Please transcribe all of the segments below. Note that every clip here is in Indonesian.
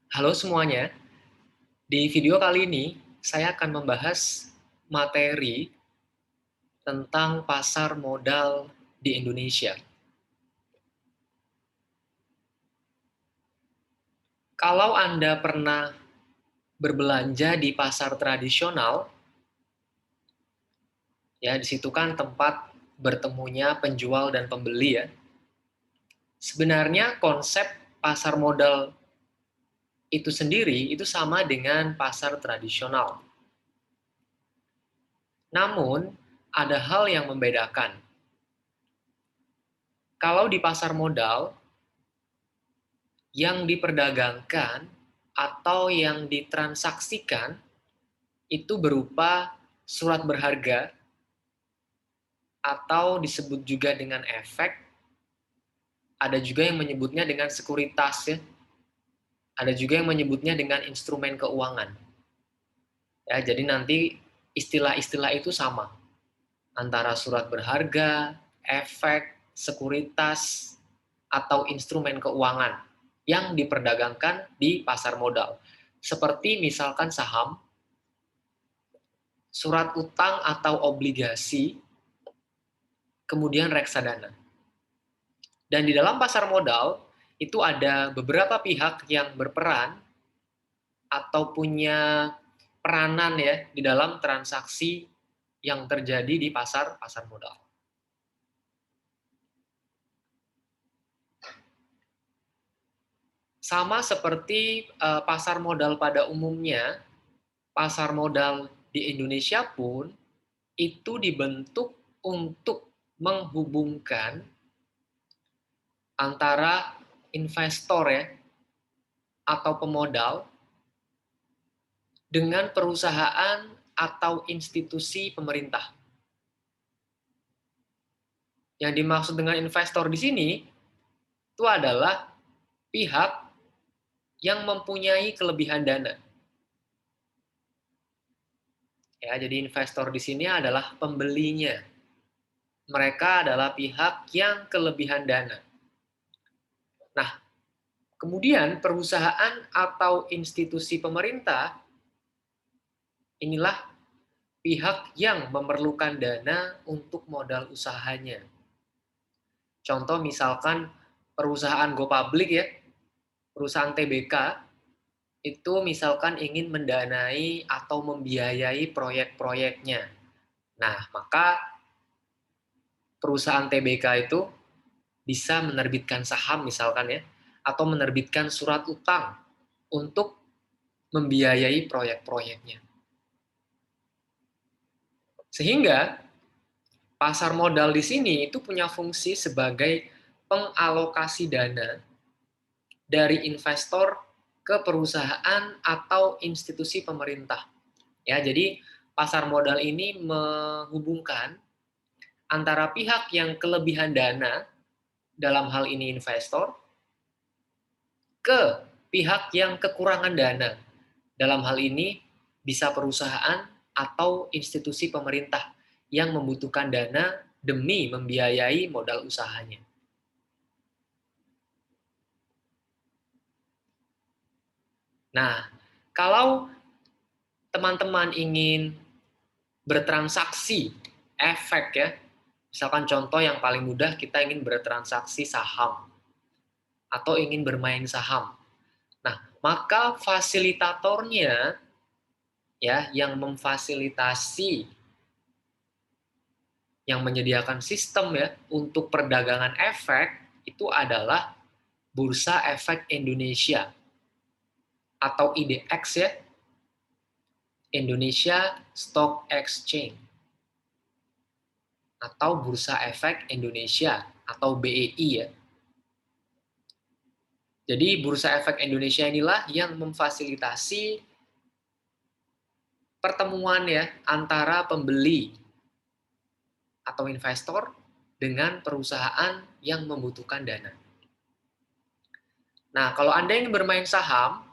Halo semuanya, di video kali ini saya akan membahas materi tentang pasar modal di Indonesia. Kalau Anda pernah berbelanja di pasar tradisional, ya di situ kan tempat bertemunya penjual dan pembeli ya. Sebenarnya konsep pasar modal itu sendiri itu sama dengan pasar tradisional. Namun, ada hal yang membedakan. Kalau di pasar modal, yang diperdagangkan atau yang ditransaksikan itu berupa surat berharga atau disebut juga dengan efek, ada juga yang menyebutnya dengan sekuritas ya. Ada juga yang menyebutnya dengan instrumen keuangan. Ya, jadi nanti istilah-istilah itu sama antara surat berharga, efek, sekuritas atau instrumen keuangan yang diperdagangkan di pasar modal. Seperti misalkan saham, surat utang atau obligasi, kemudian reksadana. Dan di dalam pasar modal, itu ada beberapa pihak yang berperan atau punya peranan ya di dalam transaksi yang terjadi di pasar modal. Sama seperti pasar modal pada umumnya, pasar modal di Indonesia pun itu dibentuk untuk menghubungkan antara investor ya atau pemodal dengan perusahaan atau institusi pemerintah. Yang dimaksud dengan investor di sini itu adalah pihak yang mempunyai kelebihan dana. Ya, jadi investor di sini adalah pembelinya. Mereka adalah pihak yang kelebihan dana. Nah, kemudian perusahaan atau institusi pemerintah inilah pihak yang memerlukan dana untuk modal usahanya. Contoh misalkan perusahaan go public ya, perusahaan TBK, itu misalkan ingin mendanai atau membiayai proyek-proyeknya. Nah, maka perusahaan TBK itu bisa menerbitkan saham misalkan ya, atau menerbitkan surat utang untuk membiayai proyek-proyeknya. Sehingga pasar modal di sini itu punya fungsi sebagai pengalokasi dana dari investor ke perusahaan atau institusi pemerintah. Ya, jadi pasar modal ini menghubungkan antara pihak yang kelebihan dana, dalam hal ini investor, ke pihak yang kekurangan dana. Dalam hal ini bisa perusahaan atau institusi pemerintah yang membutuhkan dana demi membiayai modal usahanya. Nah, kalau teman-teman ingin bertransaksi efek ya, misalkan contoh yang paling mudah kita ingin bertransaksi saham atau ingin bermain saham. Nah, maka fasilitatornya ya yang memfasilitasi, yang menyediakan sistem ya untuk perdagangan efek itu adalah Bursa Efek Indonesia atau IDX ya, Indonesia Stock Exchange atau Bursa Efek Indonesia atau BEI ya. Jadi Bursa Efek Indonesia inilah yang memfasilitasi pertemuan ya antara pembeli atau investor dengan perusahaan yang membutuhkan dana. Nah, kalau Anda ingin bermain saham,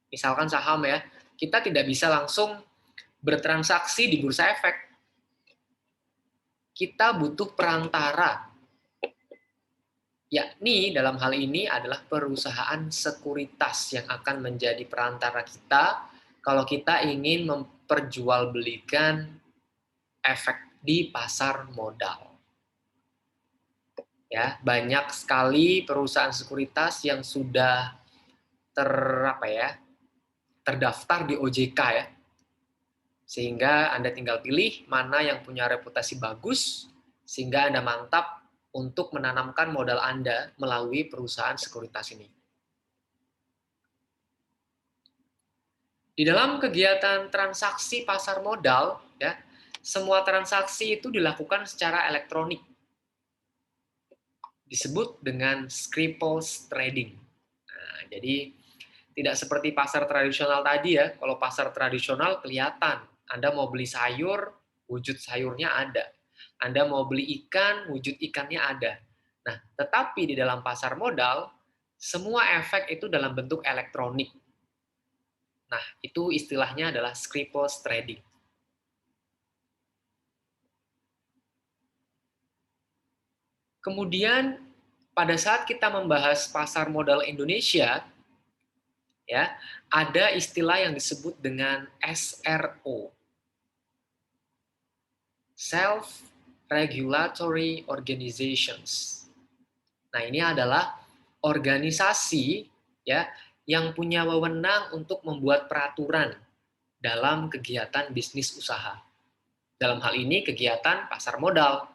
misalkan saham ya, kita tidak bisa langsung bertransaksi di bursa efek. Kita butuh perantara. Yakni dalam hal ini adalah perusahaan sekuritas yang akan menjadi perantara kita kalau kita ingin memperjualbelikan efek di pasar modal. Ya, banyak sekali perusahaan sekuritas yang sudah terdaftar di OJK ya. Sehingga Anda tinggal pilih mana yang punya reputasi bagus sehingga Anda mantap untuk menanamkan modal Anda melalui perusahaan sekuritas ini. Di dalam kegiatan transaksi pasar modal, ya, semua transaksi itu dilakukan secara elektronik. Disebut dengan Skripals trading. Nah, jadi tidak seperti pasar tradisional tadi ya. Kalau pasar tradisional kelihatan, Anda mau beli sayur, wujud sayurnya ada. Anda mau beli ikan, wujud ikannya ada. Nah, tetapi di dalam pasar modal, semua efek itu dalam bentuk elektronik. Nah, itu istilahnya adalah Skripals trading. Kemudian pada saat kita membahas pasar modal Indonesia, ya, ada istilah yang disebut dengan SRO. Self Regulatory Organizations. Nah, ini adalah organisasi ya yang punya wewenang untuk membuat peraturan dalam kegiatan bisnis usaha. Dalam hal ini kegiatan pasar modal.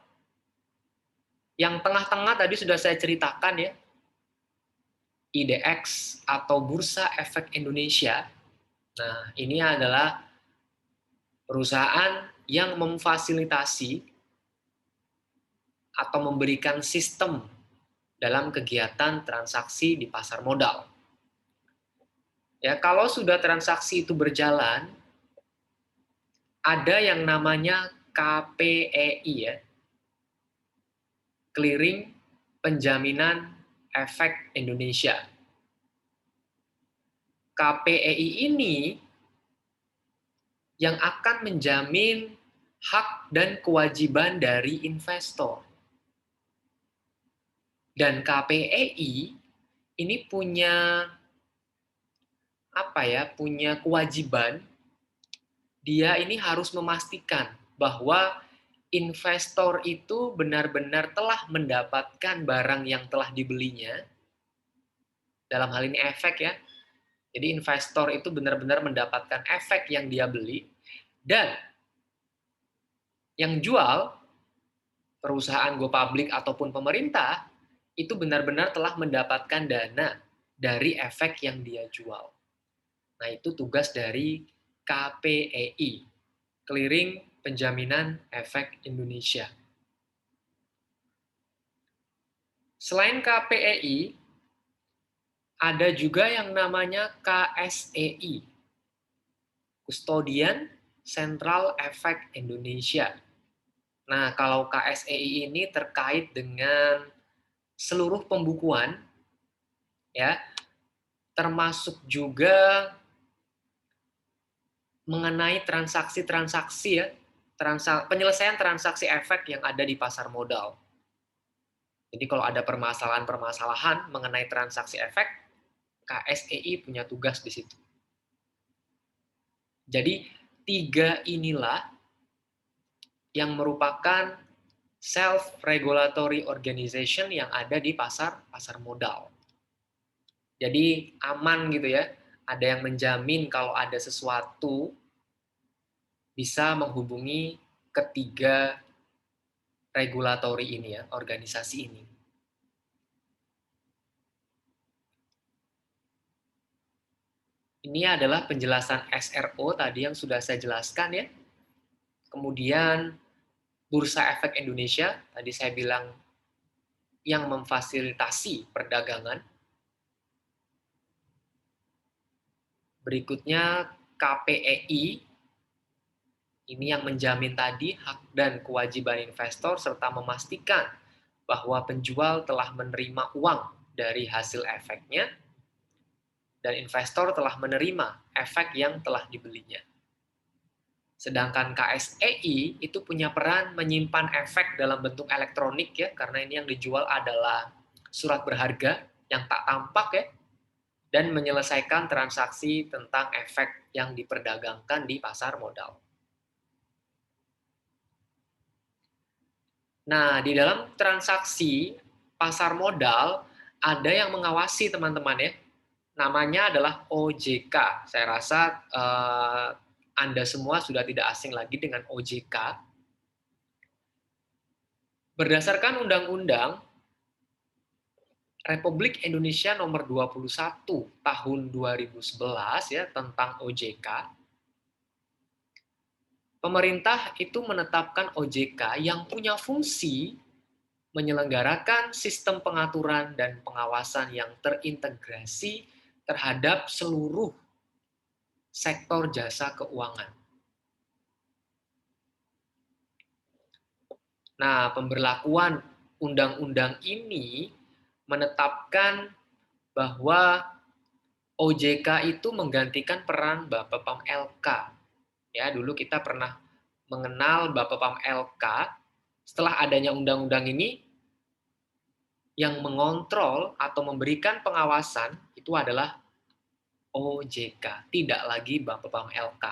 Yang tengah-tengah tadi sudah saya ceritakan ya, IDX atau Bursa Efek Indonesia. Nah, ini adalah perusahaan yang memfasilitasi atau memberikan sistem dalam kegiatan transaksi di pasar modal. Ya, kalau sudah transaksi itu berjalan, ada yang namanya KPEI ya, Clearing Penjaminan Efek Indonesia. KPEI ini yang akan menjamin hak dan kewajiban dari investor. Dan KPEI ini punya punya kewajiban, dia ini harus memastikan bahwa investor itu benar-benar telah mendapatkan barang yang telah dibelinya, dalam hal ini efek ya. Jadi investor itu benar-benar mendapatkan efek yang dia beli, dan yang jual, perusahaan go public ataupun pemerintah, itu benar-benar telah mendapatkan dana dari efek yang dia jual. Nah, itu tugas dari KPEI, Clearing Penjaminan Efek Indonesia. Selain KPEI, ada juga yang namanya KSEI, Custodian Central Efek Indonesia. Nah, kalau KSEI ini terkait dengan seluruh pembukuan, ya, termasuk juga mengenai transaksi-transaksi ya, penyelesaian transaksi efek yang ada di pasar modal. Jadi kalau ada permasalahan-permasalahan mengenai transaksi efek, KSEI punya tugas di situ. Jadi 3 inilah yang merupakan self-regulatory organization yang ada di pasar modal. Jadi aman gitu ya, ada yang menjamin kalau ada sesuatu bisa menghubungi ketiga regulatory ini ya, organisasi ini. Ini adalah penjelasan SRO tadi yang sudah saya jelaskan ya. Kemudian Bursa Efek Indonesia, tadi saya bilang yang memfasilitasi perdagangan. Berikutnya KPEI, ini yang menjamin tadi hak dan kewajiban investor serta memastikan bahwa penjual telah menerima uang dari hasil efeknya dan investor telah menerima efek yang telah dibelinya. Sedangkan KSEI itu punya peran menyimpan efek dalam bentuk elektronik ya, karena ini yang dijual adalah surat berharga yang tak tampak ya, dan menyelesaikan transaksi tentang efek yang diperdagangkan di pasar modal. Nah, di dalam transaksi pasar modal ada yang mengawasi teman-teman ya. Namanya adalah OJK. Saya rasa Anda semua sudah tidak asing lagi dengan OJK. Berdasarkan Undang-Undang Republik Indonesia Nomor 21 Tahun 2011 ya tentang OJK, pemerintah itu menetapkan OJK yang punya fungsi menyelenggarakan sistem pengaturan dan pengawasan yang terintegrasi terhadap seluruh sektor jasa keuangan. Nah, pemberlakuan undang-undang ini menetapkan bahwa OJK itu menggantikan peran Bapepam LK. Ya, dulu kita pernah mengenal Bapepam LK. Setelah adanya undang-undang ini, yang mengontrol atau memberikan pengawasan itu adalah OJK, tidak lagi Bapepam LK.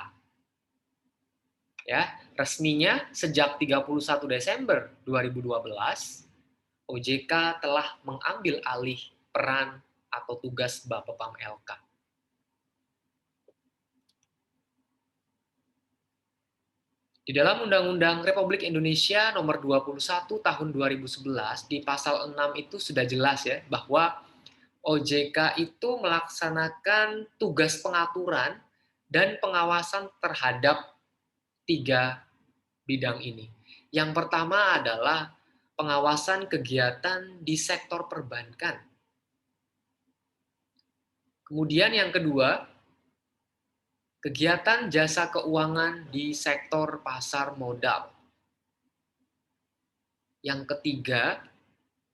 Ya, resminya sejak 31 Desember 2012, OJK telah mengambil alih peran atau tugas Bapepam LK. Di dalam Undang-Undang Republik Indonesia Nomor 21 Tahun 2011 di pasal 6 itu sudah jelas ya bahwa OJK itu melaksanakan tugas pengaturan dan pengawasan terhadap 3 bidang ini. Yang pertama adalah pengawasan kegiatan di sektor perbankan. Kemudian yang kedua, kegiatan jasa keuangan di sektor pasar modal. Yang ketiga,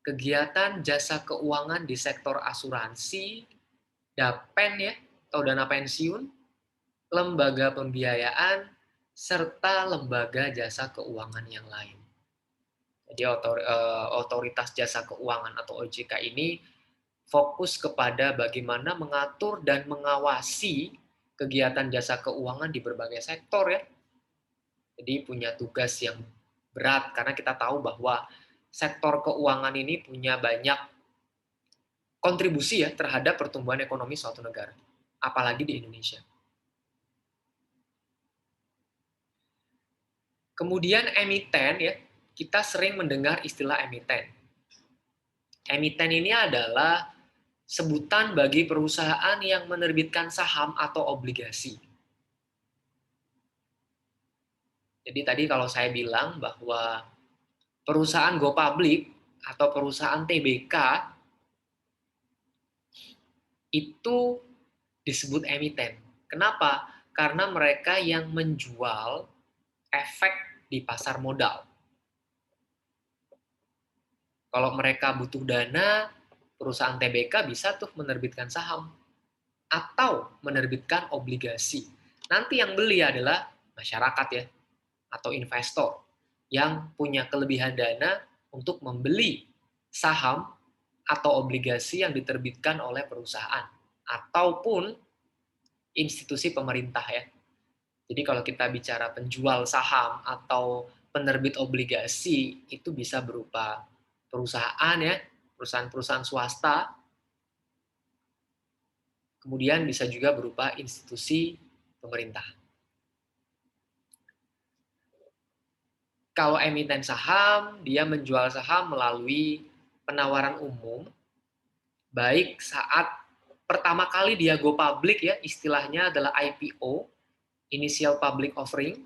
kegiatan jasa keuangan di sektor asuransi, dapen ya, atau dana pensiun, lembaga pembiayaan, serta lembaga jasa keuangan yang lain. Jadi otoritas jasa keuangan atau OJK ini fokus kepada bagaimana mengatur dan mengawasi kegiatan jasa keuangan di berbagai sektor ya. Jadi punya tugas yang berat karena kita tahu bahwa sektor keuangan ini punya banyak kontribusi ya terhadap pertumbuhan ekonomi suatu negara, apalagi di Indonesia. Kemudian emiten ya, kita sering mendengar istilah emiten. Emiten ini adalah sebutan bagi perusahaan yang menerbitkan saham atau obligasi. Jadi tadi kalau saya bilang bahwa perusahaan go public atau perusahaan TBK itu disebut emiten. Kenapa? Karena mereka yang menjual efek di pasar modal. Kalau mereka butuh dana, perusahaan TBK bisa tuh menerbitkan saham atau menerbitkan obligasi. Nanti yang beli adalah masyarakat ya, atau investor yang punya kelebihan dana untuk membeli saham atau obligasi yang diterbitkan oleh perusahaan ataupun institusi pemerintah ya. Jadi kalau kita bicara penjual saham atau penerbit obligasi itu bisa berupa perusahaan ya, perusahaan-perusahaan swasta, kemudian bisa juga berupa institusi pemerintah. Kalau emiten saham, dia menjual saham melalui penawaran umum, baik saat pertama kali dia go public ya, istilahnya adalah IPO, Initial Public Offering.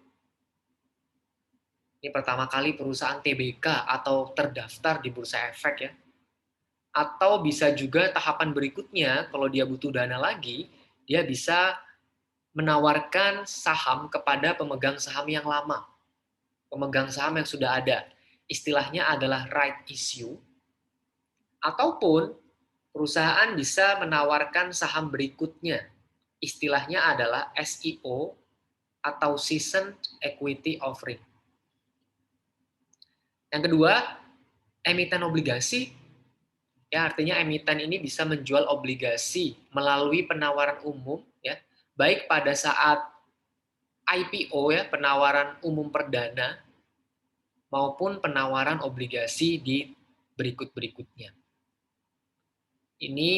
Ini pertama kali perusahaan TBK atau terdaftar di Bursa Efek ya. Atau bisa juga tahapan berikutnya, kalau dia butuh dana lagi, dia bisa menawarkan saham kepada pemegang saham yang lama. Pemegang saham yang sudah ada. Istilahnya adalah right issue. Ataupun perusahaan bisa menawarkan saham berikutnya. Istilahnya adalah SEO atau Seasoned Equity Offering. Yang kedua, emiten obligasi. Ya, artinya emiten ini bisa menjual obligasi melalui penawaran umum, ya, baik pada saat IPO ya, penawaran umum perdana, maupun penawaran obligasi di berikut-berikutnya. Ini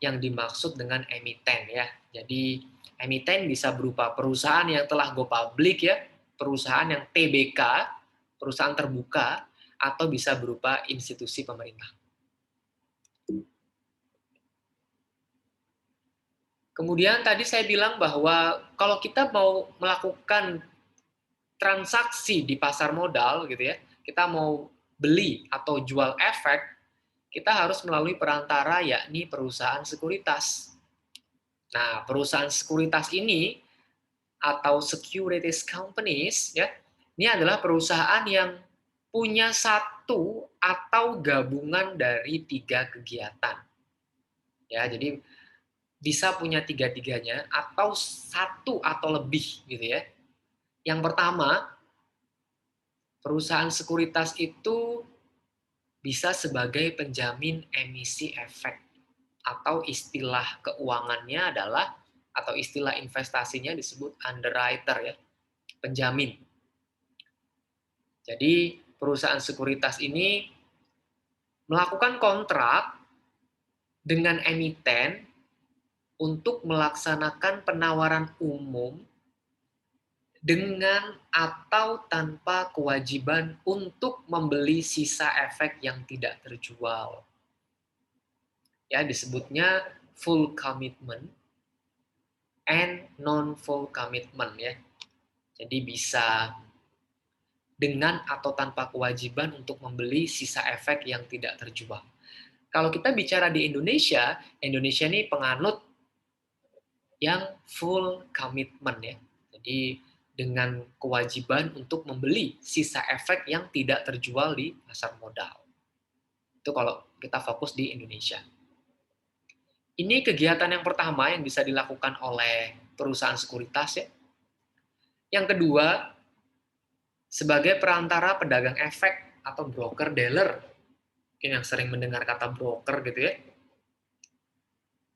yang dimaksud dengan emiten ya. Jadi emiten bisa berupa perusahaan yang telah go public ya, perusahaan yang TBK, perusahaan terbuka, atau bisa berupa institusi pemerintah. Kemudian tadi saya bilang bahwa kalau kita mau melakukan transaksi di pasar modal gitu ya, kita mau beli atau jual efek, kita harus melalui perantara yakni perusahaan sekuritas. Nah, perusahaan sekuritas ini atau securities companies ya, ini adalah perusahaan yang punya satu atau gabungan dari 3 kegiatan. Ya, jadi bisa punya tiga-tiganya atau satu atau lebih gitu ya. Yang pertama, perusahaan sekuritas itu bisa sebagai penjamin emisi efek atau istilah keuangannya adalah atau istilah investasinya disebut underwriter ya, penjamin. Jadi perusahaan sekuritas ini melakukan kontrak dengan emiten untuk melaksanakan penawaran umum dengan atau tanpa kewajiban untuk membeli sisa efek yang tidak terjual. Ya, disebutnya full commitment and non-full commitment ya. Jadi bisa dengan atau tanpa kewajiban untuk membeli sisa efek yang tidak terjual. Kalau kita bicara di Indonesia, Indonesia ini penganut yang full commitment ya. Jadi dengan kewajiban untuk membeli sisa efek yang tidak terjual di pasar modal. Itu kalau kita fokus di Indonesia. Ini kegiatan yang pertama yang bisa dilakukan oleh perusahaan sekuritas ya. Yang kedua, sebagai perantara pedagang efek atau broker dealer. Mungkin yang sering mendengar kata broker gitu ya.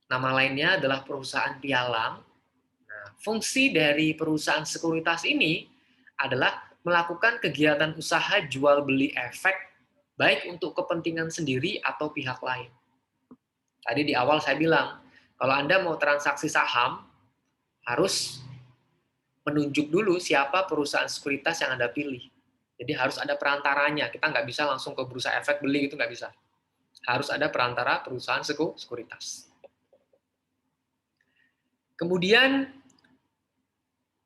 Nama lainnya adalah perusahaan pialang. Nah, fungsi dari perusahaan sekuritas ini adalah melakukan kegiatan usaha jual beli efek baik untuk kepentingan sendiri atau pihak lain. Tadi di awal saya bilang, kalau Anda mau transaksi saham, harus menunjuk dulu siapa perusahaan sekuritas yang Anda pilih. Jadi harus ada perantaranya. Kita nggak bisa langsung ke bursa efek beli, itu nggak bisa. Harus ada perantara perusahaan sekuritas. Kemudian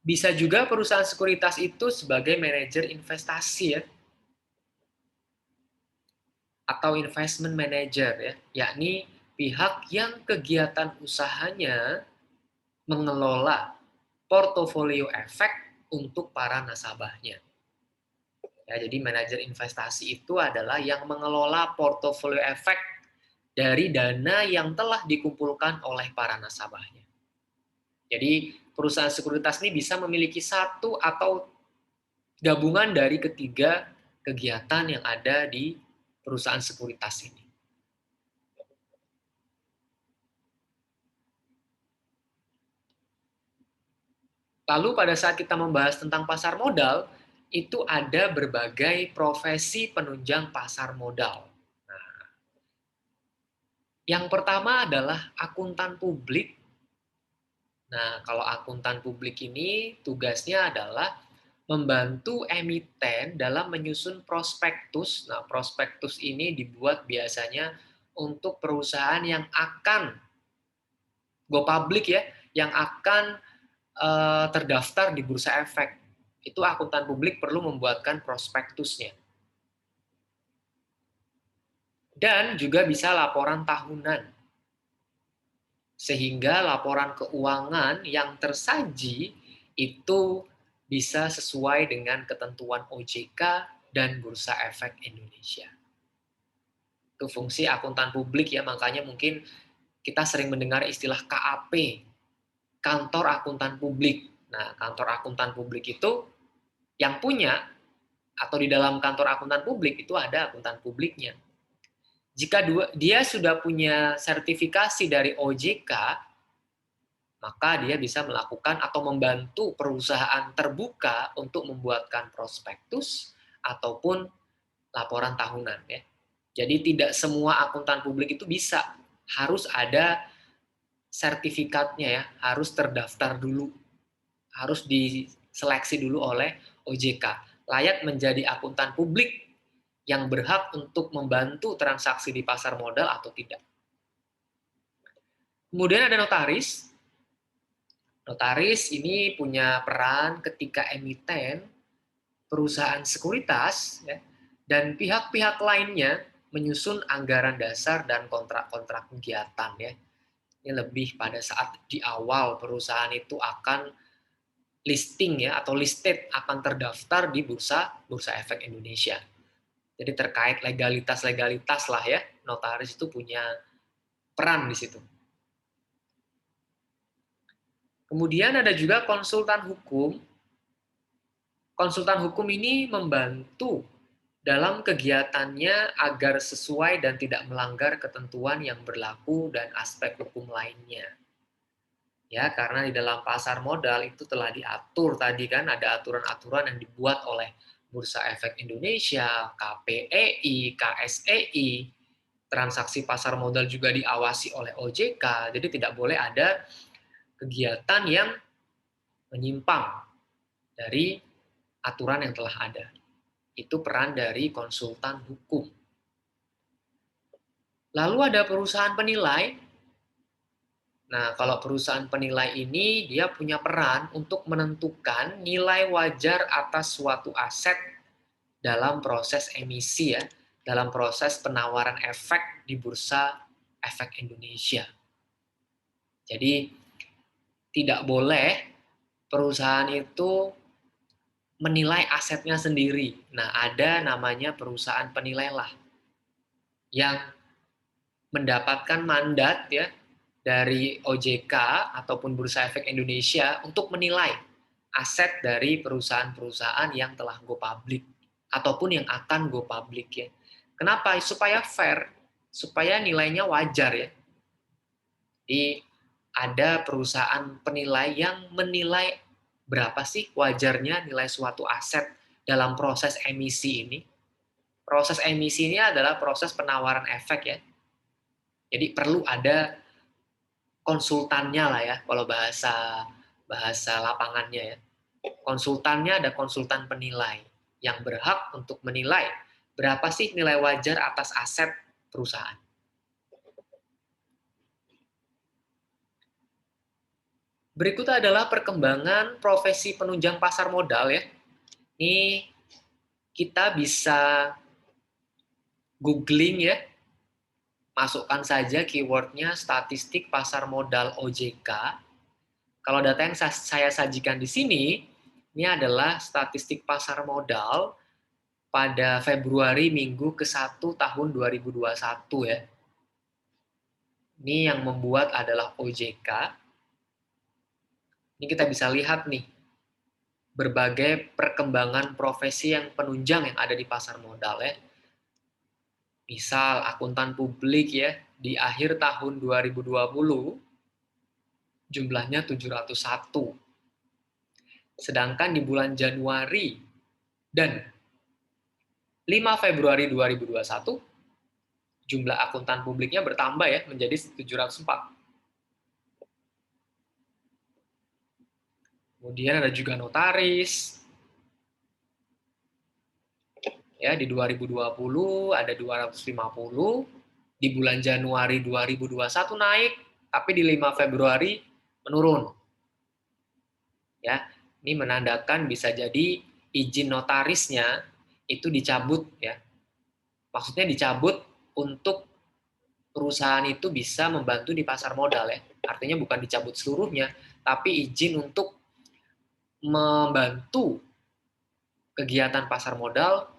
bisa juga perusahaan sekuritas itu sebagai manajer investasi ya, atau investment manager ya, yakni pihak yang kegiatan usahanya mengelola portofolio efek untuk para nasabahnya. Ya, jadi manajer investasi itu adalah yang mengelola portofolio efek dari dana yang telah dikumpulkan oleh para nasabahnya. Jadi perusahaan sekuritas ini bisa memiliki satu atau gabungan dari ketiga kegiatan yang ada di perusahaan sekuritas ini. Lalu pada saat kita membahas tentang pasar modal, itu ada berbagai profesi penunjang pasar modal. Nah, yang pertama adalah akuntan publik. Nah, kalau akuntan publik ini tugasnya adalah membantu emiten dalam menyusun prospektus. Nah, prospektus ini dibuat biasanya untuk perusahaan yang akan go public ya, yang akan terdaftar di bursa efek. Itu akuntan publik perlu membuatkan prospektusnya. Dan juga bisa laporan tahunan. Sehingga laporan keuangan yang tersaji itu bisa sesuai dengan ketentuan OJK dan Bursa Efek Indonesia. Itu fungsi akuntan publik ya, makanya mungkin kita sering mendengar istilah KAP, kantor akuntan publik. Nah, kantor akuntan publik itu yang punya atau di dalam kantor akuntan publik itu ada akuntan publiknya. Jika dia sudah punya sertifikasi dari OJK, maka dia bisa melakukan atau membantu perusahaan terbuka untuk membuatkan prospektus ataupun laporan tahunan ya. Jadi tidak semua akuntan publik itu bisa, harus ada sertifikatnya ya, harus terdaftar dulu, harus diseleksi dulu oleh OJK. Layak menjadi akuntan publik yang berhak untuk membantu transaksi di pasar modal atau tidak. Kemudian ada notaris. Notaris ini punya peran ketika emiten, perusahaan sekuritas, ya, dan pihak-pihak lainnya menyusun anggaran dasar dan kontrak-kontrak kegiatan. Ya. Ini lebih pada saat di awal perusahaan itu akan listing ya atau listed, akan terdaftar di Bursa Efek Indonesia. Jadi terkait legalitas lah ya, notaris itu punya peran di situ. Kemudian ada juga konsultan hukum. Konsultan hukum ini membantu dalam kegiatannya agar sesuai dan tidak melanggar ketentuan yang berlaku dan aspek hukum lainnya. Ya, karena di dalam pasar modal itu telah diatur tadi kan, ada aturan-aturan yang dibuat oleh Bursa Efek Indonesia, KPEI, KSEI, transaksi pasar modal juga diawasi oleh OJK, jadi tidak boleh ada kegiatan yang menyimpang dari aturan yang telah ada. Itu peran dari konsultan hukum. Lalu ada perusahaan penilai. Nah, kalau perusahaan penilai ini dia punya peran untuk menentukan nilai wajar atas suatu aset dalam proses emisi ya, dalam proses penawaran efek di Bursa Efek Indonesia. Jadi tidak boleh perusahaan itu menilai asetnya sendiri. Nah, ada namanya perusahaan penilai lah yang mendapatkan mandat ya dari OJK ataupun Bursa Efek Indonesia untuk menilai aset dari perusahaan-perusahaan yang telah go public ataupun yang akan go public ya. Kenapa? Supaya fair, supaya nilainya wajar ya. Jadi ada perusahaan penilai yang menilai berapa sih wajarnya nilai suatu aset dalam proses emisi ini. Proses emisi ini adalah proses penawaran efek ya. Jadi perlu ada konsultannya lah ya, kalau bahasa lapangannya ya. Konsultannya ada konsultan penilai yang berhak untuk menilai berapa sih nilai wajar atas aset perusahaan. Berikut adalah perkembangan profesi penunjang pasar modal ya. Ini kita bisa googling ya, masukkan saja keywordnya statistik pasar modal OJK. Kalau data yang saya sajikan di sini, ini adalah statistik pasar modal pada Februari minggu ke-1 tahun 2021 ya. Ini yang membuat adalah OJK. Ini kita bisa lihat nih, berbagai perkembangan profesi yang penunjang yang ada di pasar modal ya. Misal akuntan publik ya, di akhir tahun 2020 jumlahnya 701. Sedangkan di bulan Januari dan 5 Februari 2021 jumlah akuntan publiknya bertambah ya menjadi 704. Kemudian ada juga notaris. Ya, di 2020 ada 250, di bulan Januari 2021 naik, tapi di 5 Februari menurun. Ya, ini menandakan bisa jadi izin notarisnya itu dicabut ya. Maksudnya dicabut untuk perusahaan itu bisa membantu di pasar modal ya. Artinya bukan dicabut seluruhnya, tapi izin untuk membantu kegiatan pasar modal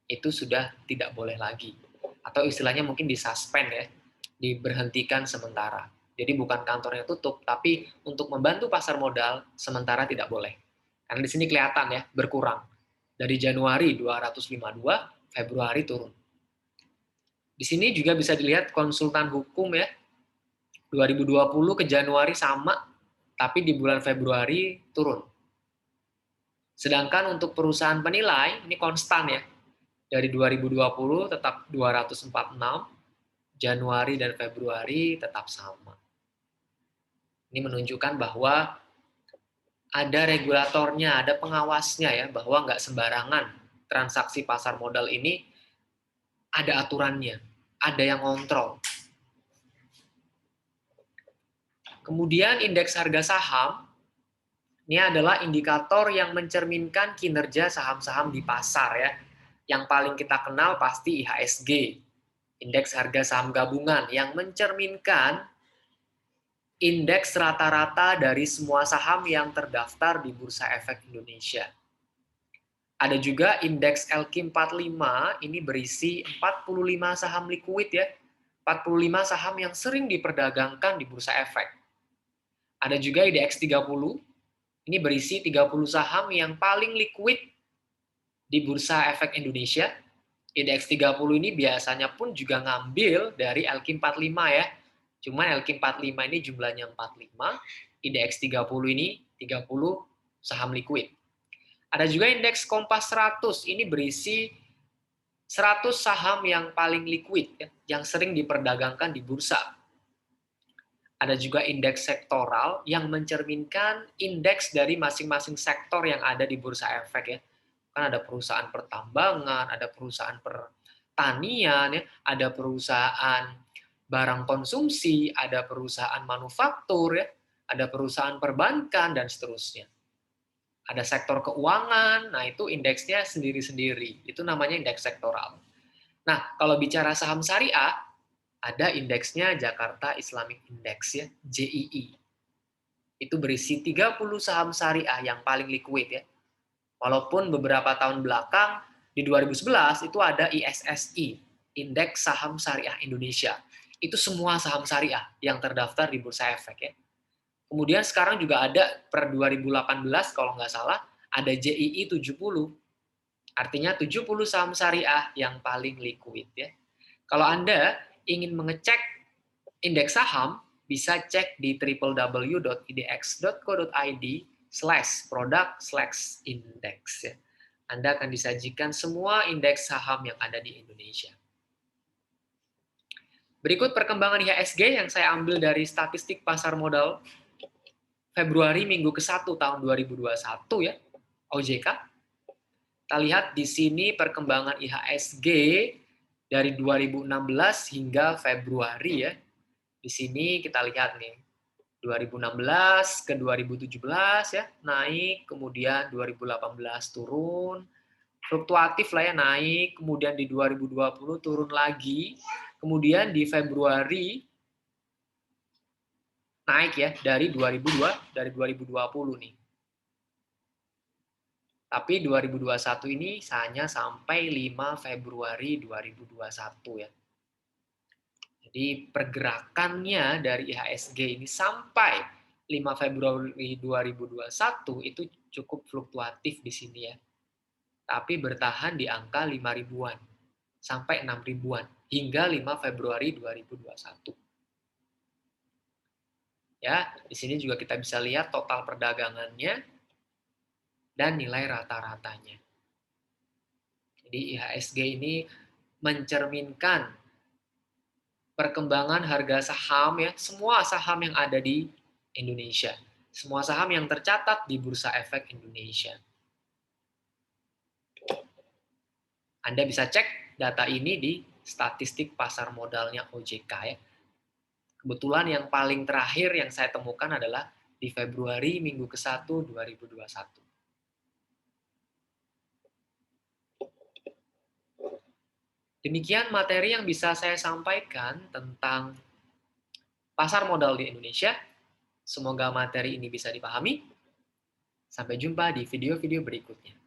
itu sudah tidak boleh lagi. Atau istilahnya mungkin disuspend ya, diberhentikan sementara. Jadi bukan kantornya tutup, tapi untuk membantu pasar modal sementara tidak boleh. Karena di sini kelihatan ya, berkurang. Dari Januari 252, Februari turun. Di sini juga bisa dilihat konsultan hukum ya, 2020 ke Januari sama, tapi di bulan Februari turun. Sedangkan untuk perusahaan penilai, ini konstan ya, dari 2020 tetap 246, Januari dan Februari tetap sama. Ini menunjukkan bahwa ada regulatornya, ada pengawasnya ya, bahwa nggak sembarangan transaksi pasar modal ini ada aturannya, ada yang ngontrol. Kemudian indeks harga saham, ini adalah indikator yang mencerminkan kinerja saham-saham di pasar ya. Yang paling kita kenal pasti IHSG, indeks harga saham gabungan, yang mencerminkan indeks rata-rata dari semua saham yang terdaftar di Bursa Efek Indonesia. Ada juga indeks LQ45, ini berisi 45 saham liquid ya, 45 saham yang sering diperdagangkan di Bursa Efek. Ada juga IDX 30, ini berisi 30 saham yang paling liquid di Bursa Efek Indonesia. IDX 30 ini biasanya pun juga ngambil dari LQ45 ya. Cuman LQ45 ini jumlahnya 45, IDX 30 ini 30 saham liquid. Ada juga indeks Kompas 100, ini berisi 100 saham yang paling liquid, ya, yang sering diperdagangkan di bursa. Ada juga indeks sektoral yang mencerminkan indeks dari masing-masing sektor yang ada di Bursa Efek ya. Kan ada perusahaan pertambangan, ada perusahaan pertanian, ya, ada perusahaan barang konsumsi, ada perusahaan manufaktur, ya, ada perusahaan perbankan, dan seterusnya. Ada sektor keuangan, nah itu indeksnya sendiri-sendiri. Itu namanya indeks sektoral. Nah, kalau bicara saham syariah, ada indeksnya Jakarta Islamic Index ya, JII. Itu berisi 30 saham syariah yang paling liquid ya. Walaupun beberapa tahun belakang di 2011 itu ada ISSI, Indeks Saham Syariah Indonesia. Itu semua saham syariah yang terdaftar di Bursa Efek ya. Kemudian sekarang juga ada per 2018 kalau nggak salah ada JII 70. Artinya 70 saham syariah yang paling liquid ya. Kalau Anda ingin mengecek indeks saham, bisa cek di www.idx.co.id/product/index ya. Anda akan disajikan semua indeks saham yang ada di Indonesia. Berikut perkembangan IHSG yang saya ambil dari statistik pasar modal Februari minggu ke-1 tahun 2021 ya, OJK. Kita lihat di sini perkembangan IHSG dari 2016 hingga Februari ya. Di sini kita lihat nih, 2016 ke 2017 ya, naik, kemudian 2018 turun, fluktuatif lah ya, naik, kemudian di 2020 turun lagi, kemudian di Februari naik ya dari 2020 nih. Tapi 2021 ini hanya sampai 5 Februari 2021 ya. Jadi pergerakannya dari IHSG ini sampai 5 Februari 2021 itu cukup fluktuatif di sini ya. Tapi bertahan di angka 5 ribuan sampai 6 ribuan hingga 5 Februari 2021. Ya, di sini juga kita bisa lihat total perdagangannya dan nilai rata-ratanya. Jadi IHSG ini mencerminkan perkembangan harga saham ya, semua saham yang ada di Indonesia. Semua saham yang tercatat di Bursa Efek Indonesia. Anda bisa cek data ini di statistik pasar modalnya OJK ya. Kebetulan yang paling terakhir yang saya temukan adalah di Februari minggu ke-1 2021. Demikian materi yang bisa saya sampaikan tentang pasar modal di Indonesia. Semoga materi ini bisa dipahami. Sampai jumpa di video-video berikutnya.